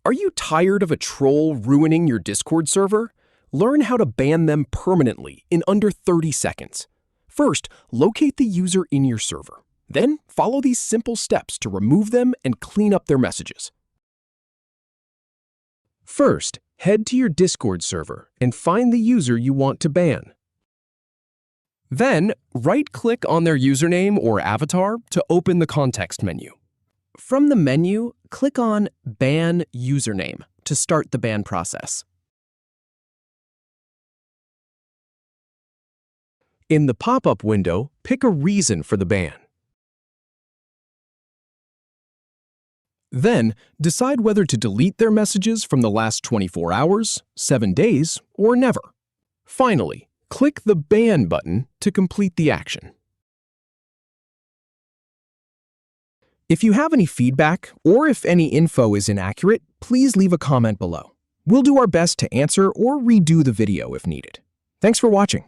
Are you tired of a troll ruining your Discord server? Learn how to ban them permanently in under 30 seconds. First, locate the user in your server. Then, follow these simple steps to remove them and clean up their messages. First, head to your Discord server and find the user you want to ban. Then, right-click on their username or avatar to open the context menu. From the menu, click on Ban Username to start the ban process. In the pop-up window, pick a reason for the ban. Then, decide whether to delete their messages from the last 24 hours, 7 days, or never. Finally, click the Ban button to complete the action. If you have any feedback, or if any info is inaccurate, please leave a comment below. We'll do our best to answer or redo the video if needed. Thanks for watching.